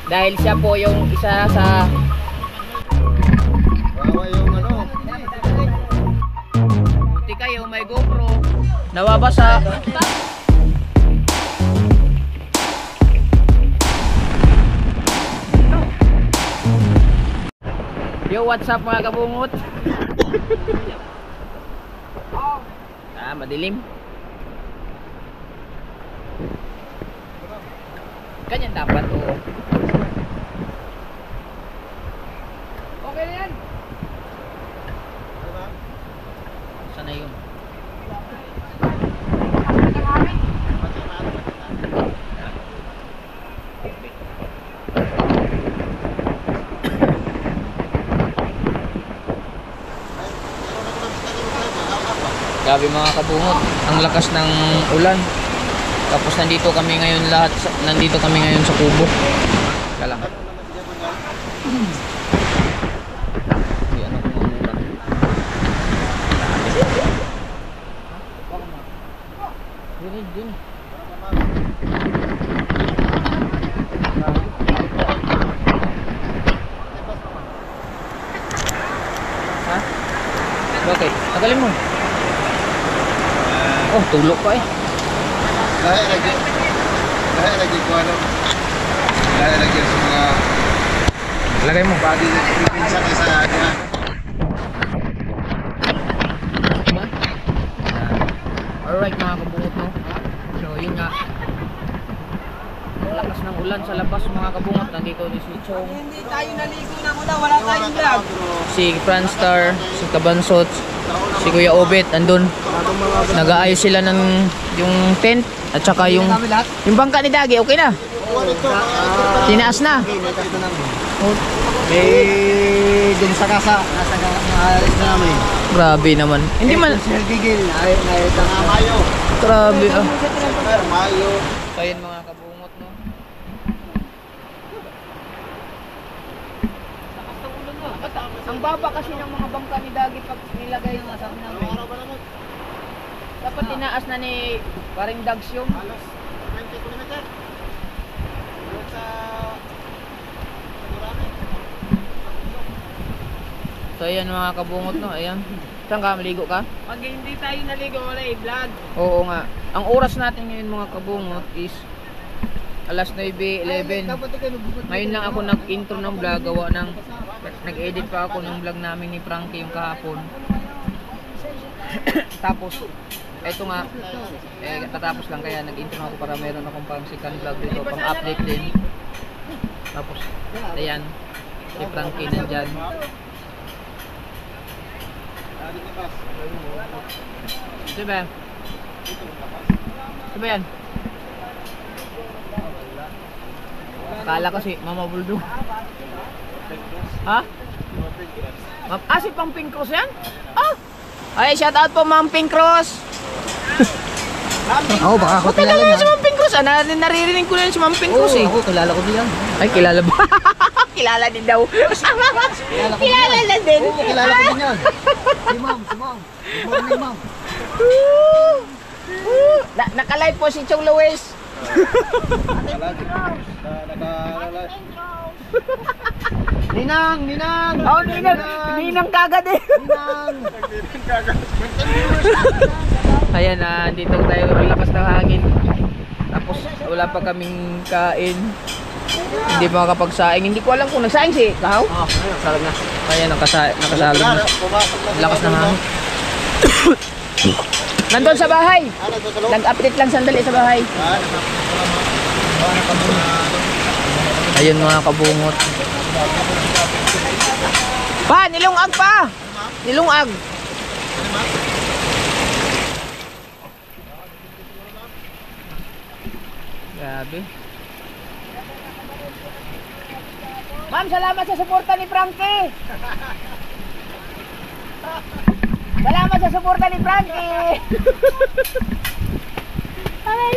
Dahil siya po yung isa sa yung ano. buti kayo may GoPro. Nawabasa. Yo, what's up mga kabungot? Madilim. Ganyan dapat oh. Okay na yan. Sana yun. Grabe mga kabungot, ang lakas ng ulan. Tapos nandito kami ngayon sa kubo. Kalang. Din. Ha? Bakit? Tagalin mo. Oh, tulog pa eh. Dahil lagi ko ano. Dahil lagi sa mga lagay mo. body na pinsan sa akin. Alright mga kabungot no. So yun nga. Ang lakas ng ulan sa labas mga kabungot. Nandito ni si Chong. Hindi tayo naligo na muna, wala tayong vlog. Si Franstar, si Kabansot, si Kuya Obet, andun. Nag-aayos sila ng yung tent at saka yung bangka ni Dagi, okay na? Tinaas na. Eh, dun sa kasa, naalis na namin. Grabe naman. Hindi man. Sir Gigil, ayos na nga Mayo. Grabe ah. Mayo. So yun mga kabungot no. Ang baba kasi ng mga bangka ni Dagi pag nilagay yung asam namin. Dapat tinaas na ni paring Dags yung. Halos 20 km. Sa So ayan mga kabungot no, ayan. Saan ka? Maligo ka? Pag hindi tayo naligo, wala i-vlog. Oo nga. Ang oras natin ngayon mga kabungot is alas 9:11. Ngayon lang ako nag-intro ng vlog, gawa ng nag-edit pa ako ng vlog namin ni Frankie yung kahapon. Tapos eto nga tatapos lang kaya nag-intro ako para meron akong pang second vlog dito, pang update din. Tapos ayan, si Frankie nandyan. Diba? Diba yan? Akala ko si Mama Bulldog. Ha? Si Pang Pink Cross yan? Ah! Ay, shout out po Ma'am Pink Cross. Oo, baka ako kilala niya si Ma'am Pink Cross. Naririnig ko na yun si Ma'am Pink Cross eh. Ako, kilala ko din yan. Ay, kilala ba? Kilala din daw. Kilala na din. Oo, kilala ko din yan. Si Ma'am. Good morning, Ma'am. Nakalive po si Chong Luis. Ninang! Oh, Ninang kagad eh. Ninang! Ayan na, dito tayo malakas ng hangin. Tapos wala pa kaming kain. Hindi pa makapagsaing. Hindi ko alam kung nagsaing si Kahaw. Salag na. Ayan, nakasalag na. Lakas ng hangin. Nandun sa bahay. Nag-update lang sandali sa bahay. Ayun mga kabungot. Pa, nilungag pa. Nilungag. Grabe. Ma'am, salamat sa suporta ni Frankie. Salamat sa suporta ni Frankie. Ay,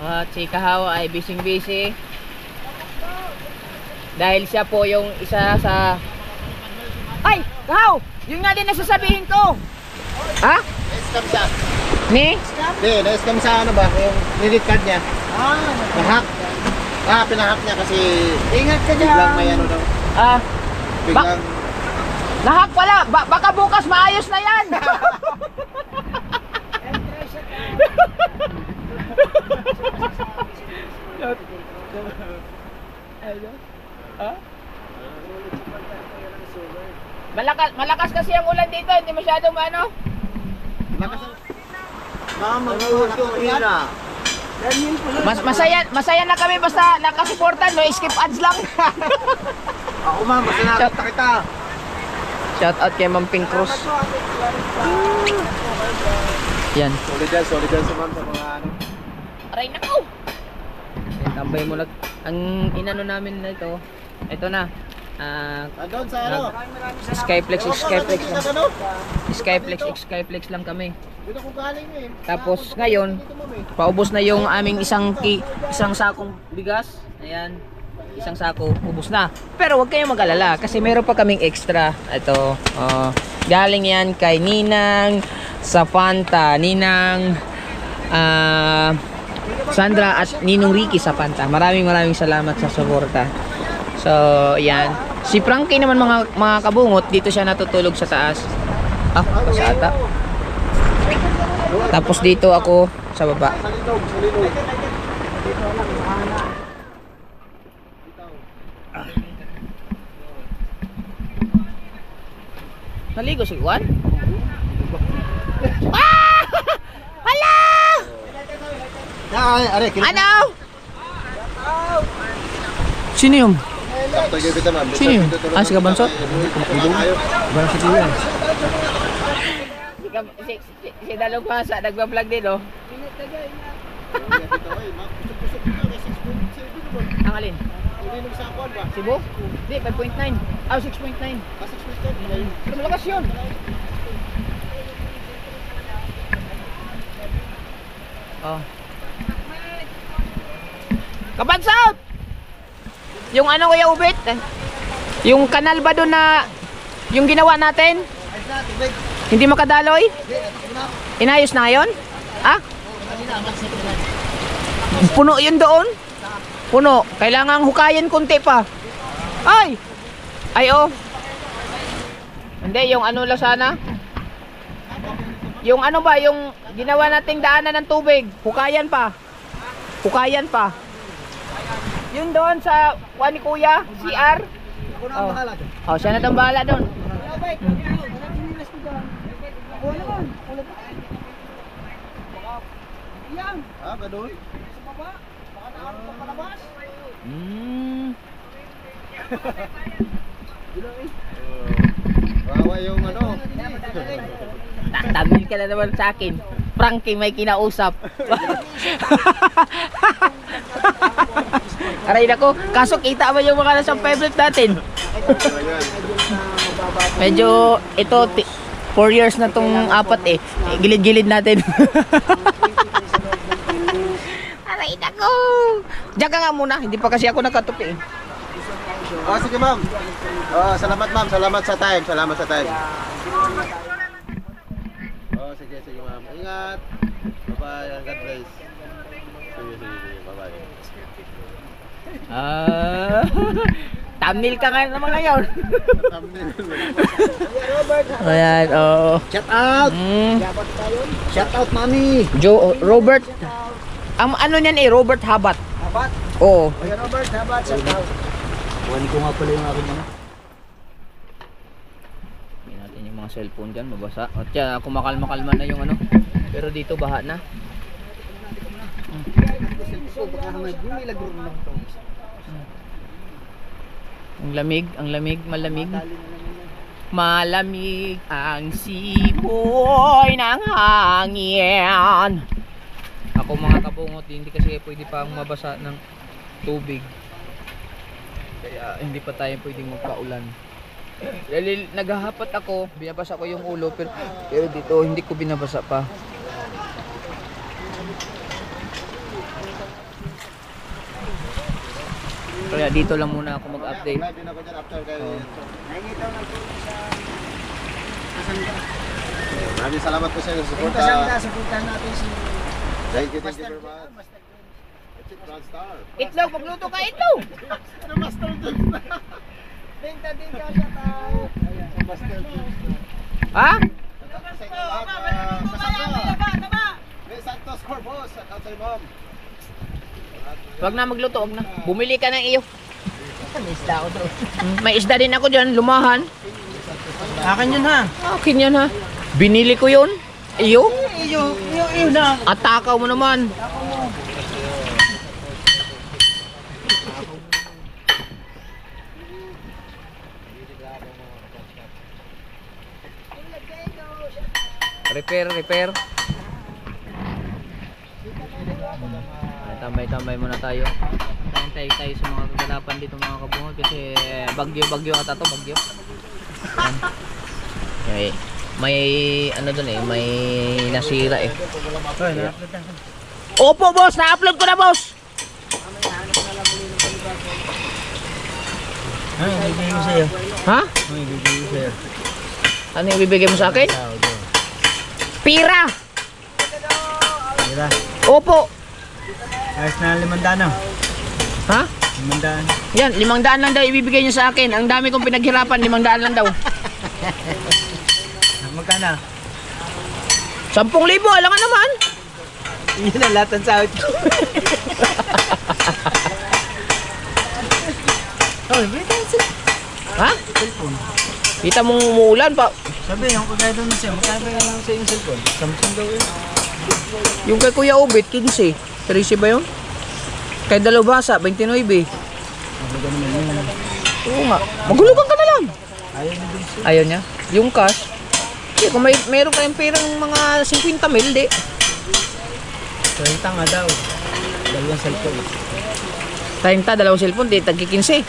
at si Kahaw ay busy. Dahil siya po yung isa sa... Ay! Kahaw! Yun nga din nasasabihin ko! Ha? Na-scam siya. Ni? Hindi, na-scam sa ano ba? Yung credit card niya. Na-hack. Pinahak niya kasi Ingat ka biglang may ano daw. Ah, Biglang nahak pala. Baka bukas maayos na yan. Malakas kasi ang ulan dito, hindi masyadong ano. Masaya na kami basta nakasuportan, no skip ads lang. Ako ma'am, basta nakita kita. Shout out kay Ma'am Pink Cruz. Yan. Solid yan sa ma'am sa mga ano. Aray nako. Tambay mo lang. Ang inano namin na ito na. Doon sa ano? Skyflex lang kami. Dito ko galing eh. Tapos ngayon, paubos na yung aming isang sakong bigas. Ayan. Isang sako, ubos na. Pero huwag kayong mag-alala kasi meron pa kaming extra. Ito, galing yan kay Ninang sa Fanta, Ninang Sandra at Ninong Ricky sa Fanta. Maraming salamat sa suporta. So, yan. Si Frankie naman mga kabungot, dito siya natutulog sa taas. Sa ata. Tapos dito ako sa baba. Sa linog. Naligo si Juan? Ah! Hala! Are, Ano? Sino yung? Sakto yung kita ma'am. Sino yun? Si Kabansot? Si Dalong Pasa, nagbablog din, oh. Ang alin? Cebu? Hindi, 5.9. 6.9. 6.9. Pero malakas yun. Oh. Kabansot! Yung ano Kuya Ubit? Yung kanal ba doon na yung ginawa natin? Hindi makadaloy? Inayos na ngayon? Puno yun doon? Puno. Kailangan hukayin kunti pa. Ay! Oh. Hindi, yung ano lang sana? Yung ano ba, yung ginawa nating daanan ng tubig. Hukayan pa. Yun doon sa kuha ni Kuya, CR. Siya na itong bahala doon. Ganun? Bawa yung ano. Tatamil ka na naman sa akin. Frankie may kinausap. Aray nako, kaso kita ba yung mga nasa favorite natin? Medyo ito 4 years na tong apat gilid-gilid natin. Aray nako. Diyan ka nga muna, hindi pa kasi ako nakatupi. Sige ma'am. Salamat ma'am, salamat sa time. Sige ma'am. Ingat. Bye-bye, and God bless. Sige, bye-bye. Tamil ka nga naman ngayon. Thumbnail. Ayan, Shout out. Shout out mami. Robert. Ang ano niyan Robert Habat. Oo. Robert, habat, shout out. Kuhanin ko nga pala yung aking ano. Hindi natin yung mga cellphone dyan, mabasa. At yan, kumakalma-kalma na yung ano. Pero dito baha na. Ang lamig, malamig. Malamig ang sipoy ng hangin. Ako mga kabungot, hindi kasi pwede pang mabasa ng tubig. Kaya hindi pa tayo pwedeng magpaulan. Dahil naghahapat ako, binabasa ko yung ulo pero dito hindi ko binabasa pa. Kaya dito lang muna ako mag-update. Live din ako dyan after kayo. Maraming salamat po sa inyo sa suporta. Supportan natin si Thank you very much. Itlog, magluto ka itlog. Benta din ka siya tao. Ha? Santos Corpus, kay ma'am. Wag na magluto, wag na. Bumili ka ng iyo. May isda ako doon. May isda din ako dyan, lumahan. Akin yun ha. Akin yan ha. Binili ko yun. Iyo? Iyo na. Atakaw mo naman. Repair. Tambay-tambay muna tayo. Tayo sa mga kaganapan dito mga kabungod kasi bagyo ata to, bagyo. Yan. May ano dun may nasira eh. Opo boss, na-upload ko na boss. Ano yung bibigay mo sa'yo? Ha? Ano yung bibigay mo sa'yo? Ano yung bibigay mo sa akin? Pira! Mira. Opo! Ayos na 500 na. Ha? 500. Yan, 500 lang daw ibibigay niyo sa akin. Ang dami kong pinaghirapan, 500 lang daw. Magkano? 10,000, alam nga naman. Yun ang lahat ng sahod ko. Oh, Ha? cellphone. Kita mong umuulan pa. Sabi, yung kagaya doon na siya. Magkano yung sa yung cellphone? Samsung daw yun. Yung kay Kuya Obit, 15. 13 ba yun? Kay Dalubhasa, 29. Oo nga. Magulugan ka na lang. Ayaw niya din siya. Ayaw niya. Yung cash. Kung mayroon kayong perang mga 50 mil, di. 30 nga daw. Dalawang cellphone. 30, dalawang cellphone, di. Tagki 15.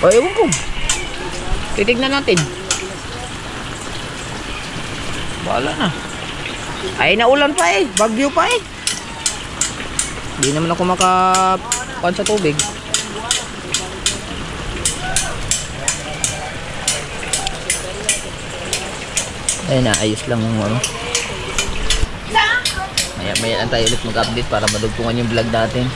O, ewan ko. Titignan natin. Bahala na. Ay, naulan pa eh. Bagyo pa eh. Hindi naman ako makakuan sa tubig. Ayun na, ayos lang yung ano. Maya lang tayo ulit mag-update para madugtungan yung vlog natin.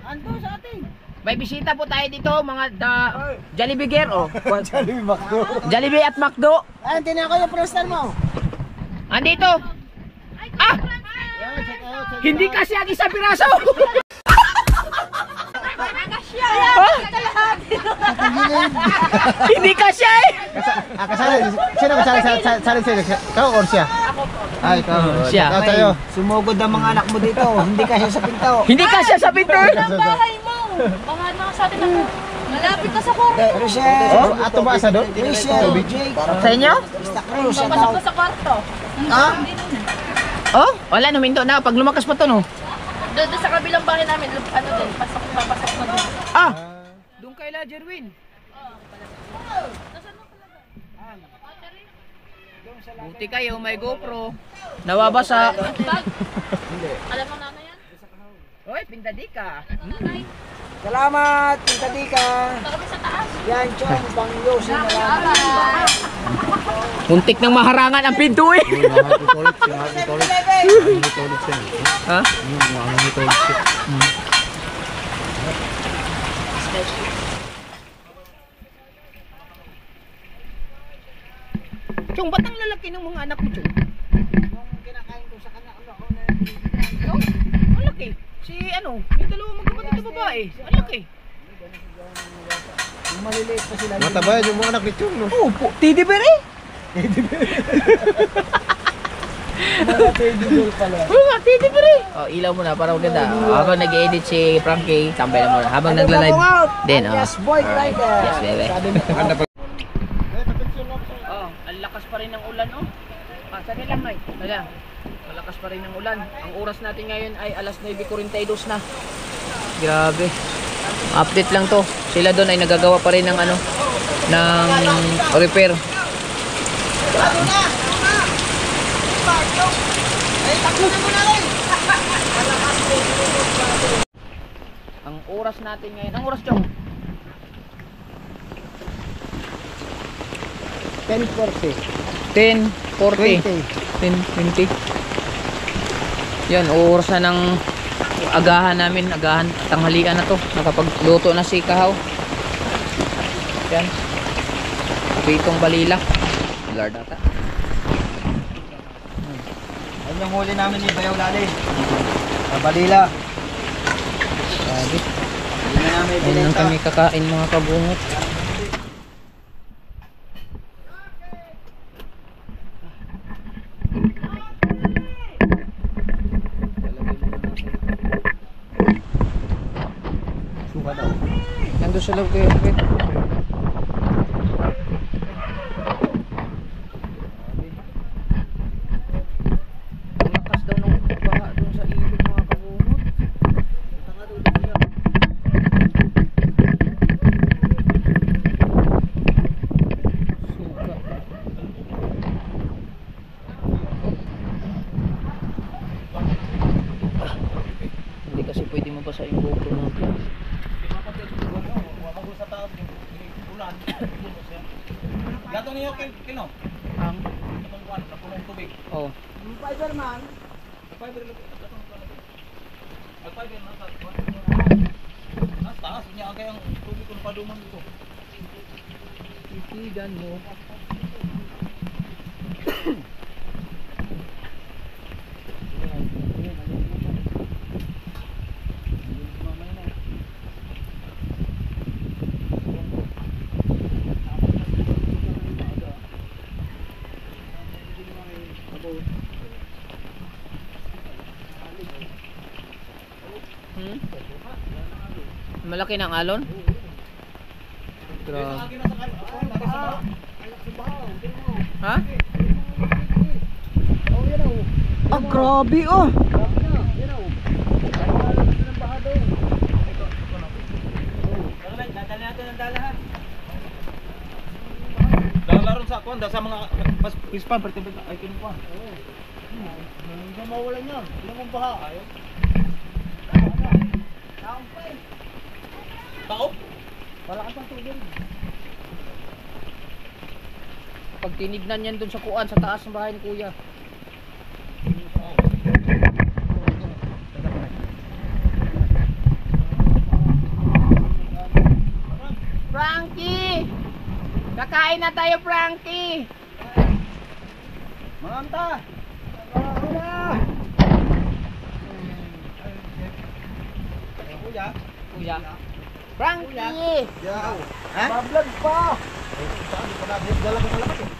Ando sa atin. May bisita po tayo dito, mga Jollibee Gear, oh. Jollibee Macdo. Jollibee at McDo. Ay, tinan ko yung prostar mo. Andito. Ah! Hindi kasi ang isang piraso. Hindi kasi eh. Kasali. Sino kasali sa ikaw or siya? Ay, ikaw. Siya. Ikaw tayo. Sumugod ang mga anak mo dito. Hindi ka siya sa pinto. Hindi kasi sa Peter. Bahay mo. Baka na sa atin ako. Malapit na sa kwarto. Rochelle. Oh, ato ba sa do? Rochelle. Jake. Sa inyo? Cruz. Papasok na sa kwarto. Ah? Oh, wala numinto na. Pag lumakas pa to, no? Doon sa kabilang bahay namin, ano din, papasok na doon. Ah! Doon kay La Jerwin. Buti kayo, may GoPro. Nawabasa. Alam mo nanay yan? Hoy, pindadi ka. Salamat, Tita Dika. Kami sa taas. Yan, Chong, Bangyo, sinalamat. Muntik nang maharangan ang pinto eh. Ha? Chong, ba't ang lalaki ng mga anak mo, Chong? Yung kinakain ko sa kanya, Oh, ang laki. Si ano, yung dalawang magkapatid na babae. Ang laki. yung maliliit pa sila. Matabayan yung mga anak ni Chong, no? Oh, teddy bear eh. Mga teddy bear pala. Oo nga, teddy bear eh. Oh, ilaw mo na para maganda. Habang nag-edit si Frankie, tambay lang muna. Habang nagla-live din, oh. Yes, boy, rider. Yes, bebe. Sabi mo, Oh, ang lakas pa rin ng ulan, oh. Saan lang, Mike? Wala. Malakas pa rin ng ulan. Ang oras natin ngayon ay alas 9:42 na. Grabe. Update lang to. Sila doon ay nagagawa pa rin ng ano, ng repair. Ang oras natin ngayon, ang oras, Chong? 10:40. 10:40. 10:20. Yan, oras na ng agahan namin, agahan, tanghalian na to. Nakapagluto na si Kahaw. Yan. Pitong balila. Lord ata. Ayun yung huli namin ni Bayaw Lali. Balila. Grabe. Hindi na namin Ayun lang kami kakain mga kabungot. Suka daw. Nandun sa loob kayo. Wait. Ang lakas daw ng baha dun sa ilog mga kabungot. Suka. Hindi kasi pwede mabasa yung GoPro natin. Gato niyo kino? Ang Itong kuwan, napulong tubig. oh. Fiberman. Fiber lang. Fiber na sa kuwan. Nas taas niya agay ang tubig kung paduman dito. Titigan mo. Malaki ng alon? Grabe. Ha? Ah, grabe oh. Dadali natin ang dalahan. Dalaron sa kuwan, sa mga pispan, pertibig ay kinukuha. Hindi na mawalan yan. Hindi na mong baha. Ayaw. Tao? Wala ka pang tubig. Pag tinignan yan dun sa kuan sa taas ng bahay ni Kuya. Frankie! Kakain na tayo, Frankie! Manta! Kuya? Kuya. Frankie! Yaw. Ha? Bablog pa! Saan? Di pa natin. Dala ko malakas eh.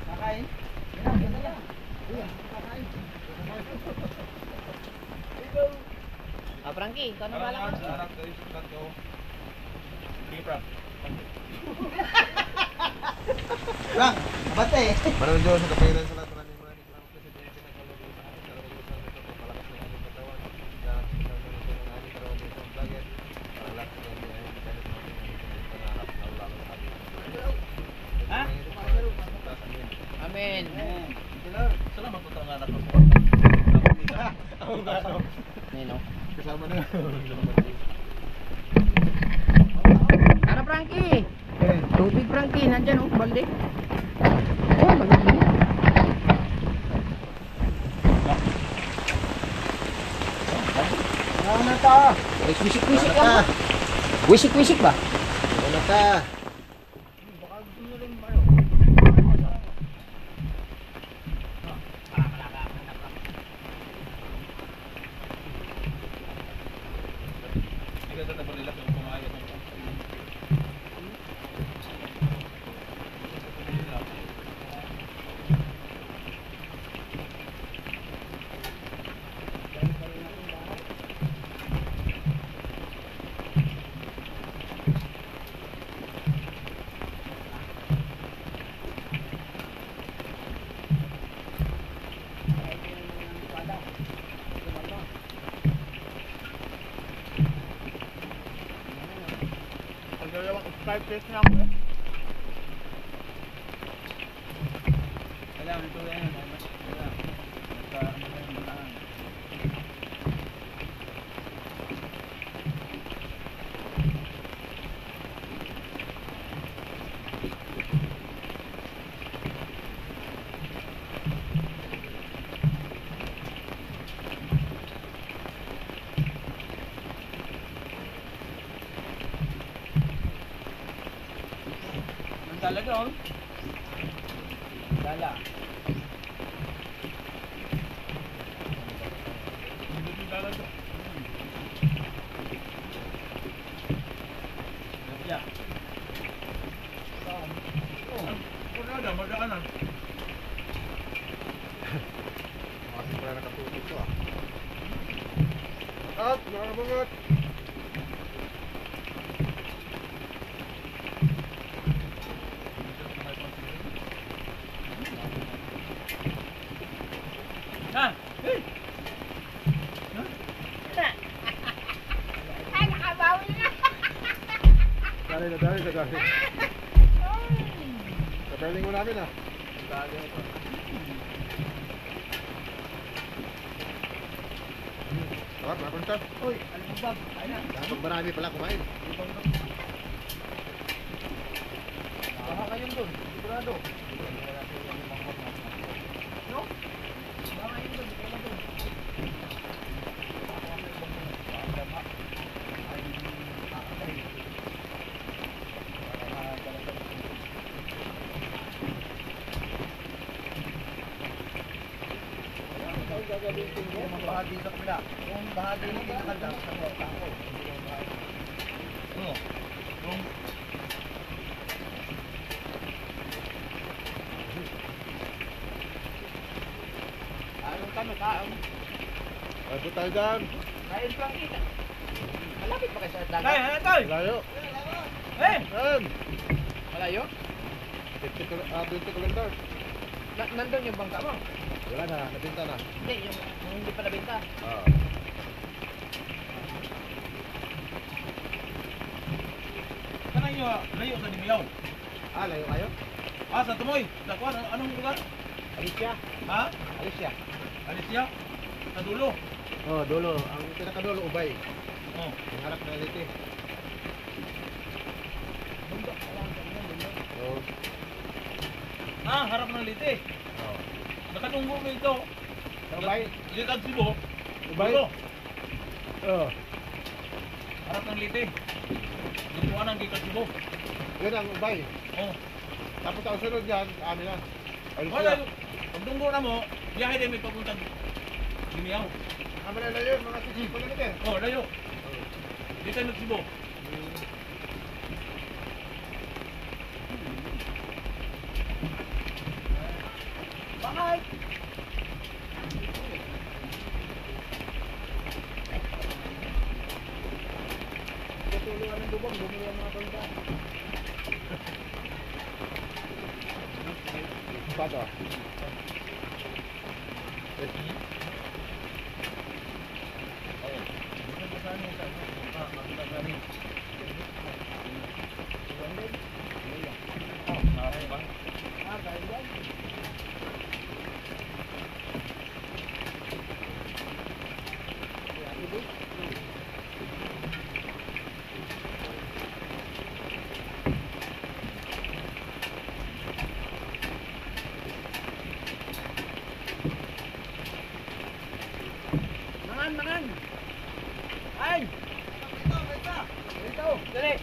Kakain? Ah, Frankie, ikaw na bala ka. Lang, bate. Maraming Diyos sa kapahiran sa lahat. Maraming salamat sa Presidente na kalugod sa atin. Ha? Amen. Salamat po talaga anak ko. Nino. Kasama na. Ano, Frankie? Tubig, Frankie. Nandyan, oh, balde. Oh, balde. Ano ta? Wisik-wisik lang ba? Wisik-wisik ba? Wala ka. Kailangan ito yan. Dala doon. Dala. Hindi dala doon. Yeah. Ada madaanan. Masih pala nakatutok to ah. At, mga. Ha? Hey. Ay, nakabawi na. Dali. Kapaling mo namin ah. Sarap, napunta. Uy, alam mo ba? Ay na. Dapat marami pala kumain. Baka kayong doon. Sigurado. No? Baka kayong doon. Baka doon. Kung bahagi sa kabila. Kung bahagi ng pinakadam sa mga tao. Ano? Kung Anong kami kaon? Bago tayo dyan. Kain lang kita. Malapit pa kayo sa dagat. Hey, hey, Layo. hey! Yan. Malayo? 20 kilometers. Nandun yung bangka mo? Wala na, nabinta na. Hindi, yung hindi pa nabenta. Ah. Kanang iyo, layo sa Dimiyaw. Layo kayo? Sa Tumoy. Sa kuwan, anong lugar? Alicia. Ha? Alicia. Alicia? Sa dulo. Oh, dulo. Ang pinakadulo, Ubay. Oh. Ang harap ng Liti. Oh. Harap ng Liti. Oh. Nakatunggo mo ito. Ubay. Dito at Cebu. Ubay. Dulo. Oh. Harap ng Liti. Dito ang gikat Cebu. Yun ang Ubay. Oh. Tapos ang sunod yan, amin na. Wala. Alicia. Pagdunggo na mo, biyahe din may papuntang Dimiyaw. Amin na yun, mga 60 kilometer. Oh, layo. Dito na Cebu. Bye! Tutulungan ng bubong, bumili ang mga tolda. Pato. Mangan! Ay! Dito! Dali!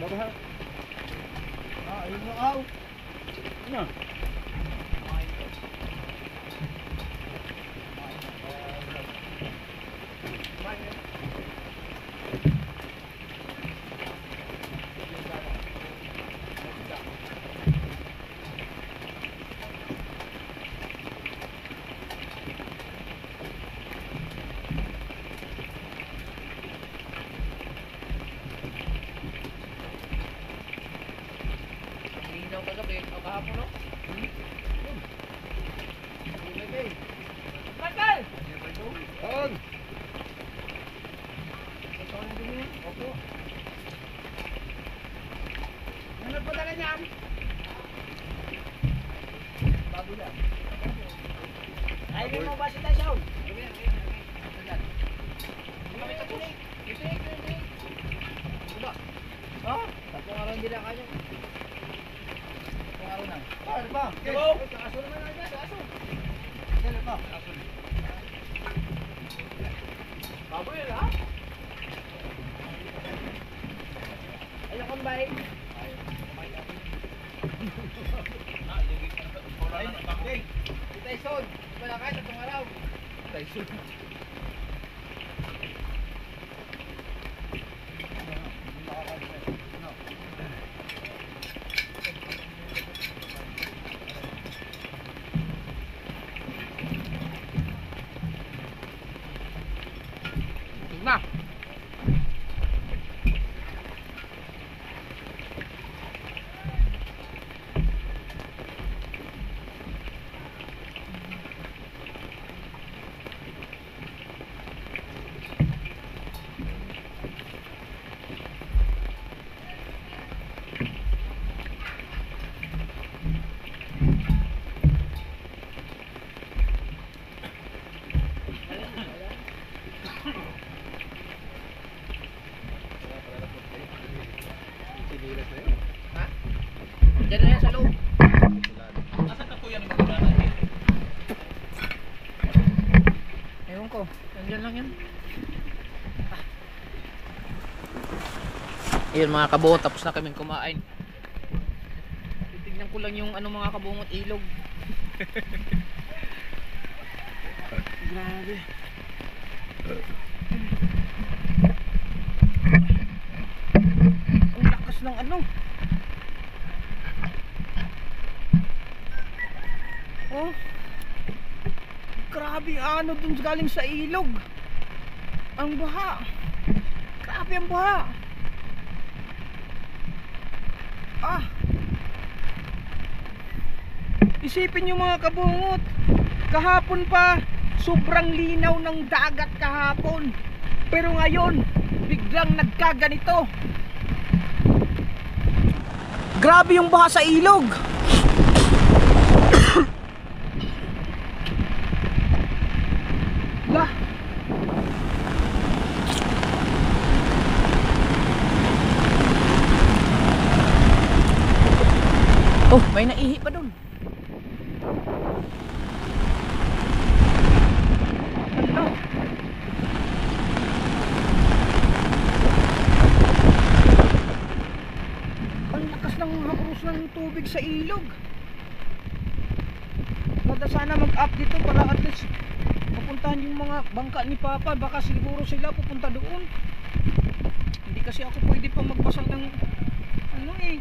Bago ha? Ayun na aw. Ano? Kahapon no? Michael! On! Opo. Ano po talaga niyan? Bago yan. Ayaw mo ba si Tyson? Ha? Tapong araw hindi na kanya. Kung araw na. Ano ba? Hello? Kaso naman na dyan, kaso. Kailan pa? Baboy yun ha? Ayaw kong bahay. Si Tyson, wala kayo tatong araw. Tyson. Na. Ha? Diyan na yan sa loob. Asan na po yan yung mga natin? Ewan ko, nandiyan lang yan. Ayun mga kabungot, tapos na kaming kumain. Titignan ko lang yung ano mga kabungot, ilog. Grabe. Ang lakas ng ano. Oh. Grabe ano dun galing sa ilog. Ang baha. Grabe ang baha. Ah. Isipin nyo mga kabungot, kahapon pa sobrang linaw ng dagat kahapon. Pero ngayon, biglang nagkaganito. Grabe yung baha sa ilog. Lah. Oh, may naihi pa dun. Ano? Ang lakas ng hapros ng tubig sa ilog. Maganda sana mag-up dito para at least mapuntahan yung mga bangka ni Papa. Baka siguro sila pupunta doon. Hindi kasi ako pwede pa magbasa ng ano eh,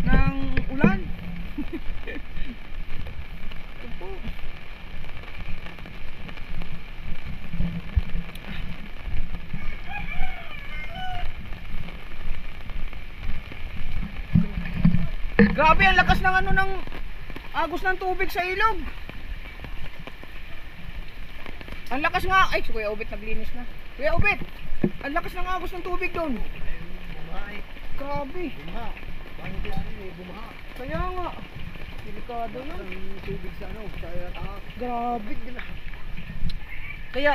ng ulan. Ito po. Grabe ang lakas ng ano ng agos ng tubig sa ilog. Ang lakas nga. Ay, si Kuya Obet naglinis na. Kuya Obet, ang lakas ng agos ng tubig doon. Grabe. Bumaha. Bakit hindi ano eh, bumaha. Kaya nga. Delikado yun. Ang tubig sa ano, sa taas. Grabe. Kaya,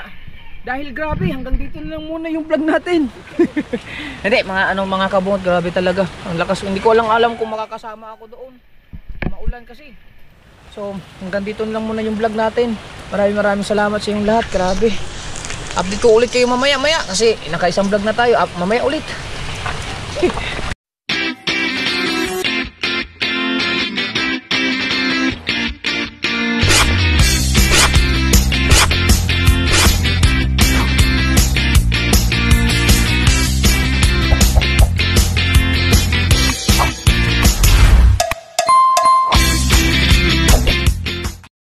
dahil grabe, hanggang dito na lang muna yung vlog natin. Hindi, mga kabungot, grabe talaga. Ang lakas, hindi ko alam kung makakasama ako doon. Maulan kasi. So, hanggang dito na lang muna yung vlog natin. Maraming salamat sa inyong lahat. Grabe. Update ko ulit kayo mamaya kasi nakaisang vlog na tayo. Mamaya ulit.